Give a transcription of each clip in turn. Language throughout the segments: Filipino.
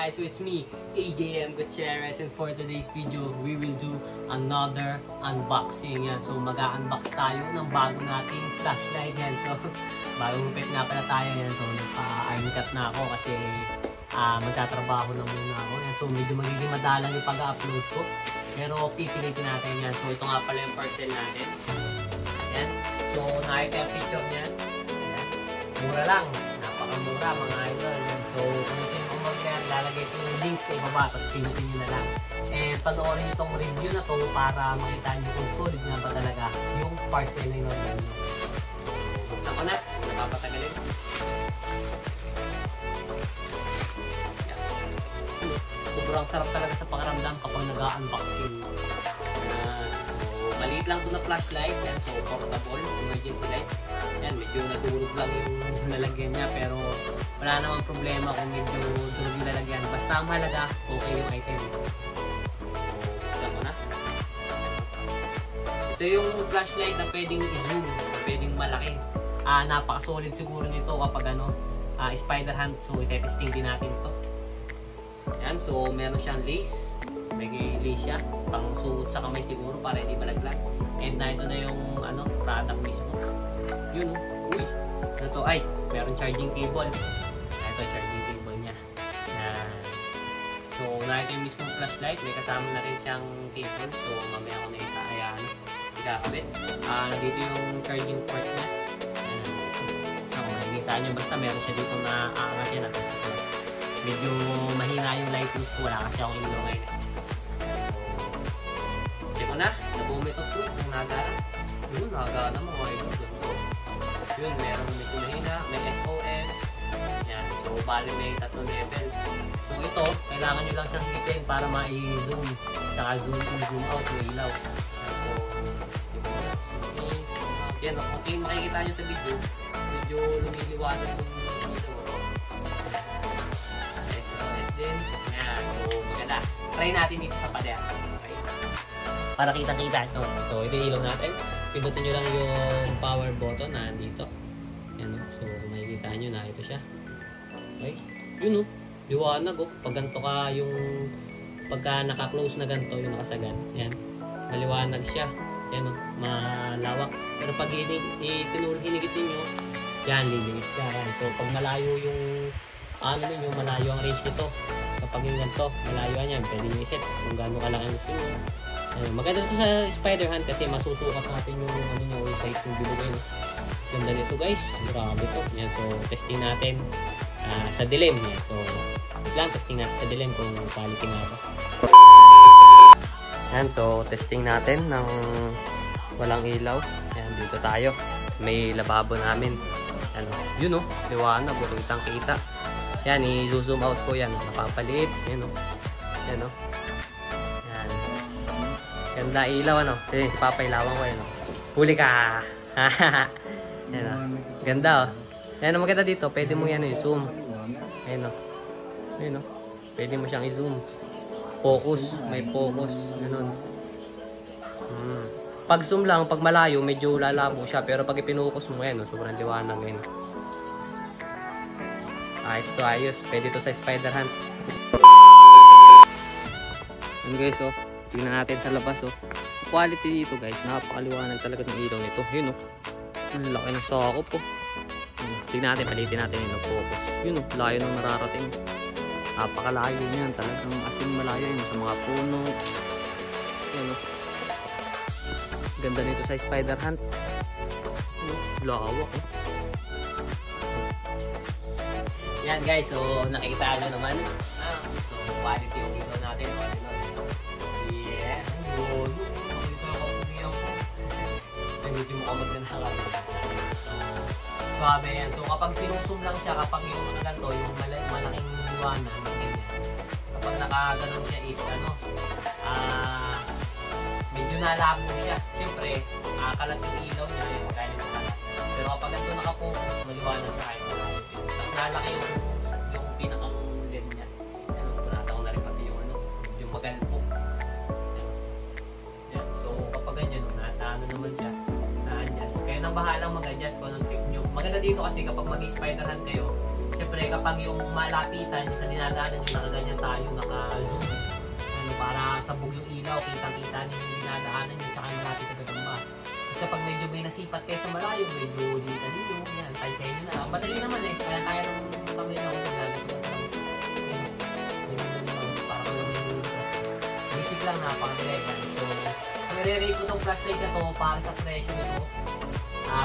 guys, so it's me, AJM Gutierrez, and for today's video, we will do another unboxing. Yan. So mag-unbox tayo ng bago nating flashlight. Yan. So bagong pet nga pala tayo. Yan. So iron cut na ako kasi magtatrabaho na muna ako. Yan. So medyo magiging madalang yung pag-upload ko. Pero pipilitin natin yan. So ito nga pala yung parcel natin. Yan. So nakita yung picture niyan. Yan. Mura lang. Napakamura mga idol. Yan. So kung sino yan, lalagay ko yung link sa ibaba, tapos pinutin nyo na lang. And panoorin nyo itong review na to para makita nyo kung solid na ba talaga yung parcel na yun. Buksan ko na, napapatagalin. Sobrang sarap talaga sa pakiramdam kapag nag-unboxing. Maliit lang ito na flashlight, yan, so portable, emergency light. Yan, medyo natulog lang yung lalagyan niya, pero wala namang problema kung medyo durog yung lalagyan. Basta ang mahalaga, okay yung item. Tignan ko na. Ito yung flashlight na pwedeng i-zoom, pwedeng malaki. Napaka-solid siguro nito kapag spider hand, so itetesting din natin ito. Yan, so meron siyang lace. May lace siya, pang suot sa kamay siguro para hindi malaglag. And na ito na yung product mismo. Yun, uy, ano to? Ay, meron charging cable. Ito charging cable niya. Yan. So na ito yung mismong flashlight, may kasama na rin siyang cable. So mamaya ko na ikakabit. Dito yung charging port niya. Yan. Nakikita nyo, basta meron siya dito na aangat yan. Medyo mahina yung lightings ko, wala kasi akong ilaw ngayon. Check ko na, nabuo ito po, kung nagara. Yun, nagara na mga idol. Yun, meron medyo mahina, may SOS. Yan, so bali may 3 level. So ito, kailangan nyo lang siyang hitin para ma-zoom. Saka zoom out yung ilaw. So, yan, kung makikita nyo sa video, medyo lumiliwanag yung din. Yan. So, maganda. Try natin dito sa pader. Okay. Para kita-kita. No? So, ito yung ilaw natin. Pindutin nyo lang yung power button na dito. Yan. So, kung makikita nyo na ito siya. Okay. Yun o. Liwanag o. Pag ganito ka yung pagka naka-close na ganito yung nakasagan. Yan. Maliwanag siya. Yan o. Malawak. Pero pag hinigit ninyo, yan, lilinis ka. Yan. So, pag malayo yung ninyo, malayo ang range nito. Kapag yung ganito, malayo yan, pwede nyo iset kung gano'n kalaki gusto nyo. Maganda ito sa spider hand kasi masusukat natin yung yung size ng bilog yun. Ganda nito guys, grabe to. Yan, so testing natin sa dilim. Yan. So testing natin sa dilim kung quality nga ito. Yan, so testing natin ng walang ilaw. Yan, dito tayo. May lababo namin. Yan, yun o, liwanag, kitang kita. Yan, i-zoom out ko yan. Napapaliit. Yan o. Yan o. Yan. Ganda ilaw Kasi si Papa ilawan ko yan o. Huli ka! Yan o. Ganda o. Yan o, maganda dito. Pwede mo yan i-zoom. Yan o. Yan o. Pwede mo siyang i-zoom. Focus. May focus. Ganun. Pag zoom lang, pag malayo, medyo lalabo siya. Pero pag ipinukos mo yan o, sobrang liwanag yan o. Ayos to, ayos. Pwede to sa spider hand. Yun guys, tingnan natin sa labas, quality dito guys, napakaliwanag talaga ng ilaw nito. Yun ang laki ng sakop tingnan natin, palitin natin yung focus. Yun layo ng nararating. Napakalayo niyan, talagang asin malayo yun sa mga puno. Yun ganda nito sa spider hand. Lawak Yan guys, so nakikita nyo naman. So quality yung ilaw natin. Yeah. Ayun. Ito ako pumiyaw ko. Ay, medyo mukha magnanakaw. So, swabe yan. So kapag sinusum lang siya, kapag yung ganito, yung malaking liwanag, kapag nakaganon siya is, medyo nalabo siya. Siyempre, kalat yung ilaw niya, yung galing mo kalat. Pero kapag ganito nakapokus, maliwanag sa kahit malayo. Tapos nalaki yung pinakang lens niya. Punata ko na rin pati yung magalpo. Yan. So kapag ganyan, naano naman siya, na-adjust. Kayo nang bahalang mag-adjust kung anong trip nyo. Maganda dito kasi kapag mag-spider hand kayo, syempre syempre, kapag yung malapitan, yung sa dinadaanan yung nakaganyan tayo, naka-zoom, ano, para sabog yung ilaw, kitang-kita niyo yung dinadaanan yung tsaka yung malapit sa gagamba. Tapos kapag medyo may nasipat kayo sa malayo, medyo dito ninyo, yan, tayo nyo na. Madali naman eh, kaya kaya nung kami na una, basic lang, napakadali. So, kung i-rate ko itong flashlight na to, para sa presyo nito,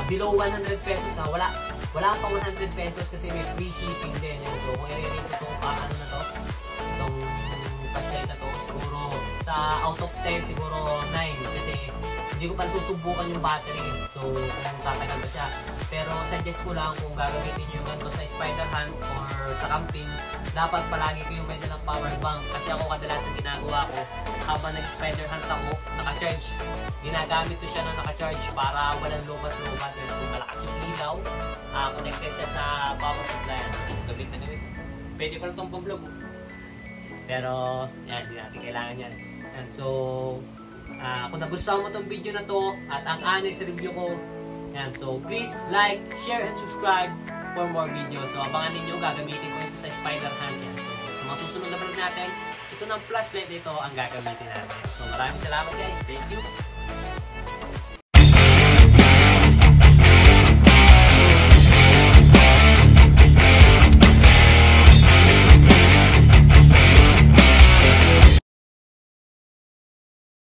below 100 pesos ha, wala pang 100 pesos kasi may free shipping din yan. So kung i-rate ko itong ano na to, itong flashlight na to, siguro sa out of 10 siguro 9 kasi hindi ko pa susubukan yung battery, so kung tatagal ba siya. Pero suggest ko lang kung gagamitin nyo yung ganito sa spider hunt or sa camping, dapat palagi kayong may dalang power bank kasi ako kadalasan ginagawa ko habang nag-spider hunt ako, naka-charge. Ginagamit ko siya na naka-charge para walang lubat-lubat. Kung malakas yung ilaw, connected siya sa power supply. Gamit na gamit. Pwede pa rin itong pang-vlog. Pero, yan, hindi natin kailangan yan. And so, kung nagustuhan mo itong video na to at ang honest review ko, yan, so please like, share, and subscribe for more videos. So, abangan ninyo, gagamitin ko ito sa spider hunt yan. So, sa mga susunod na vlog natin, ito ng flashlight nito ang gagamitin natin. So maraming salamat guys. Thank you.